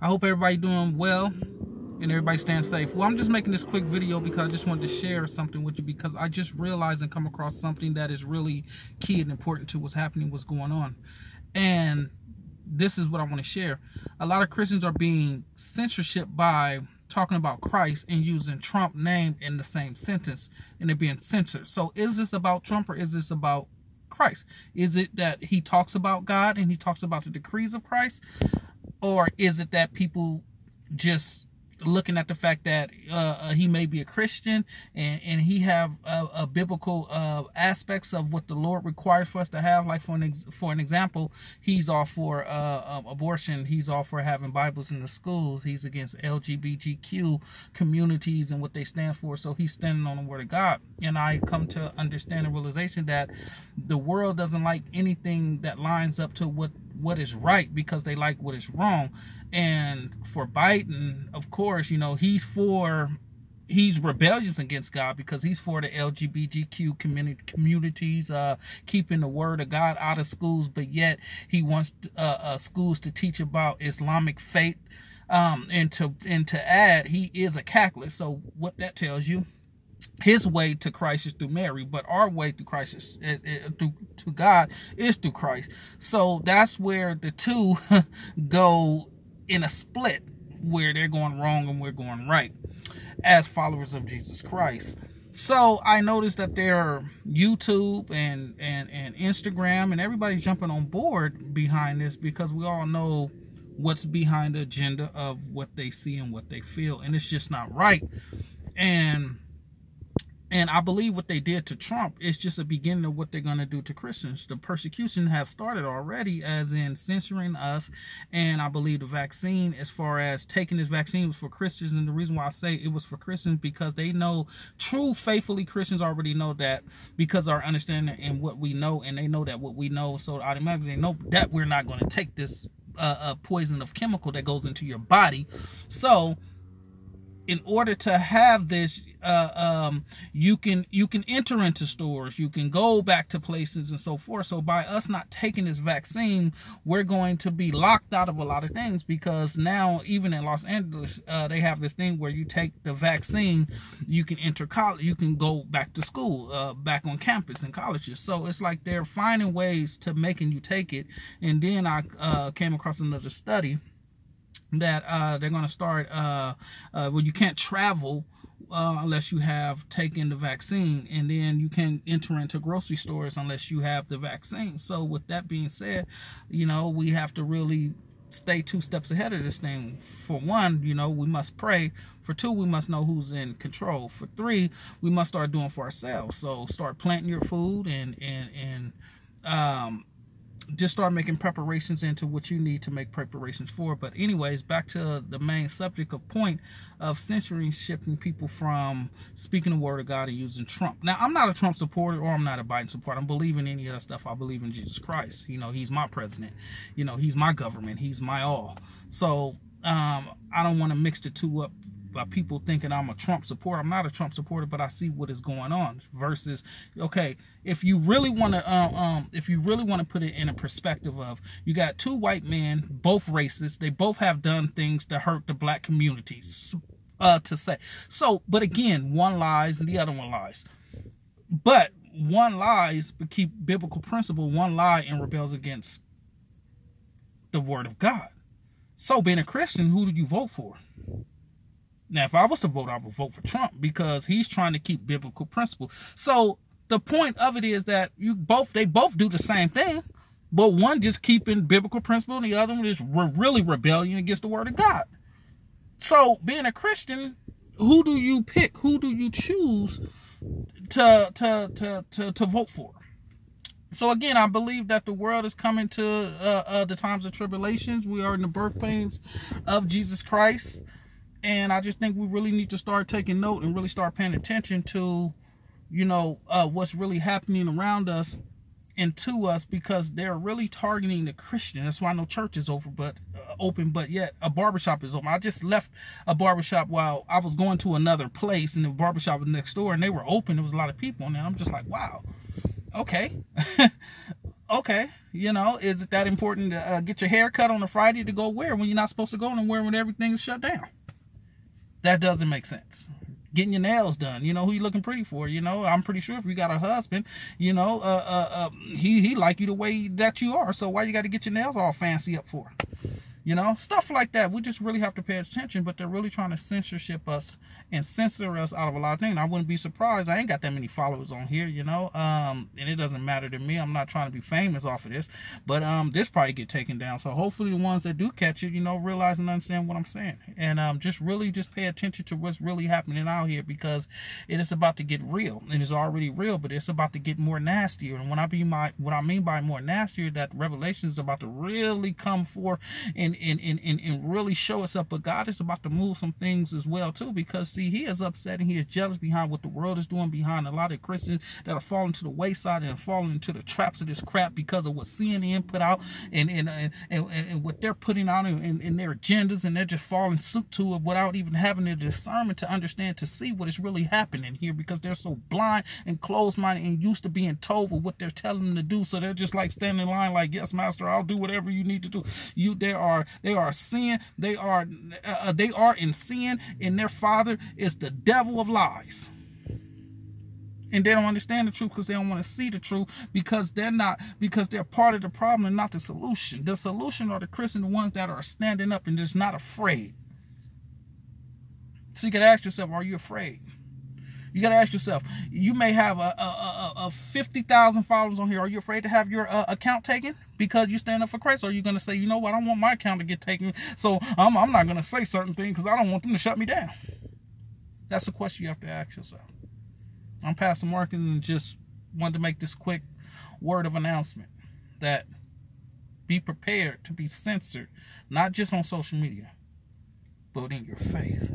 I hope everybody doing well and everybody staying safe. Well, I'm just making this quick video because I just wanted to share something with you, because I just realized and come across something that is really key and important to what's happening, what's going on. And this is what I want to share. A lot of Christians are being censorship by talking about Christ and using Trump name in the same sentence, and they're being censored. So is this about Trump or is this about Christ? Is it that he talks about God and he talks about the decrees of Christ? Or is it that people just looking at the fact that he may be a Christian and he have a biblical aspects of what the Lord requires for us to have? Like for an example, he's all for abortion. He's all for having Bibles in the schools. He's against LGBTQ communities and what they stand for. So he's standing on the Word of God. And I come to understand the realization that the world doesn't like anything that lines up to what is right, because they like what is wrong. And for Biden, of course, you know, he's rebellious against God because he's for the LGBTQ communities, keeping the word of God out of schools, but yet he wants schools to teach about Islamic faith, and to add, he is a Catholic. So what that tells you, his way to Christ is through Mary, but our way to Christ is to God is through Christ. So that's where the two go in a split, where they're going wrong and we're going right as followers of Jesus Christ. So I noticed that there are YouTube and Instagram and everybody's jumping on board behind this, because we all know what's behind the agenda of what they see and what they feel, and it's just not right. And I believe what they did to Trump is just a beginning of what they're going to do to Christians. The persecution has started already, as in censoring us. And I believe the vaccine, as far as taking this vaccine, was for Christians. And the reason why I say it was for Christians, because they know, true faithfully Christians already know that, because our understanding and what we know, and they know that what we know. So automatically they know that we're not going to take this poison of chemical that goes into your body. So in order to have this, you can enter into stores, you can go back to places and so forth. So by us not taking this vaccine, we're going to be locked out of a lot of things, because now even in Los Angeles, they have this thing where you take the vaccine, you can enter college, you can go back to school, back on campus in colleges. So it's like they're finding ways to making you take it. And then I came across another study that they're going to start well, you can't travel unless you have taken the vaccine, and then you can enter into grocery stores unless you have the vaccine. So with that being said, you know, we have to really stay 2 steps ahead of this thing. For one, you know, we must pray. For 2, we must know who's in control. For 3, we must start doing for ourselves. So start planting your food and just start making preparations into what you need to make preparations for. But anyways, back to the main subject of point of censoring, shifting people from speaking the word of God and using Trump. Now, I'm not a Trump supporter, or I'm not a Biden supporter. I don't believe in any of that stuff. I believe in Jesus Christ. You know, he's my president. You know, he's my government. He's my all. So I don't want to mix the two up by people thinking I'm a Trump supporter. I'm not a Trump supporter, but I see what is going on. Versus, okay, if you really want to put it in a perspective of, you got 2 white men, both racist, they both have done things to hurt the black community, to say. So, but again, one lies and the other one lies. But one lies but keep biblical principle, one lie and rebels against the word of God. So being a Christian, who do you vote for? Now, if I was to vote, I would vote for Trump, because he's trying to keep biblical principle. So the point of it is that they both do the same thing, but one just keeping biblical principle and the other one is really rebellion against the word of God. So being a Christian, who do you pick? Who do you choose to vote for? So again, I believe that the world is coming to the times of tribulations. We are in the birth pains of Jesus Christ. And I just think we really need to start taking note and really start paying attention to, you know, what's really happening around us and to us, because they're really targeting the Christian. That's why I know church is open, but yet a barbershop is open. I just left a barbershop while I was going to another place, and the barbershop was next door, and they were open. There was a lot of people, and I'm just like, wow, okay. Okay, you know, is it that important to get your hair cut on a Friday to go where when you're not supposed to go and where when everything's shut down? That doesn't make sense. Getting your nails done, you know, who you looking pretty for? You know, I'm pretty sure if you got a husband, you know, he like you the way that you are. So why you got to get your nails all fancy up for? You know, stuff like that. We just really have to pay attention, but they're really trying to censorship us and censor us out of a lot of things. I wouldn't be surprised. I ain't got that many followers on here, you know, and it doesn't matter to me. I'm not trying to be famous off of this, but this probably get taken down. So hopefully the ones that do catch it, you know, realize and understand what I'm saying. And just really just pay attention to what's really happening out here, because it is about to get real. It is already real, but it's about to get more nastier. And what I mean by more nastier, that revelation is about to really come forth and really show us up. But God is about to move some things as well too, because see, he is upset and he is jealous behind what the world is doing, behind a lot of Christians that are falling to the wayside and falling into the traps of this crap because of what CNN put out and what they're putting out in their agendas, and they're just falling suit to it without even having the discernment to understand, to see what is really happening here, because they're so blind and closed-minded and used to being told what they're telling them to do. So they're just like standing in line like, yes, master, I'll do whatever you need to do. They are sin. They are in sin, and their father is the devil of lies. And they don't understand the truth because they don't want to see the truth, because they're part of the problem and not the solution. The solution are the Christians, the ones that are standing up and just not afraid. So you got to ask yourself, are you afraid? You got to ask yourself, you may have a 50,000 followers on here. Are you afraid to have your account taken because you stand up for Christ? Or are you going to say, you know what, I don't want my account to get taken, so I'm not going to say certain things because I don't want them to shut me down? That's a question you have to ask yourself. I'm Pastor Marcus, and just wanted to make this quick word of announcement that be prepared to be censored, not just on social media, but in your faith.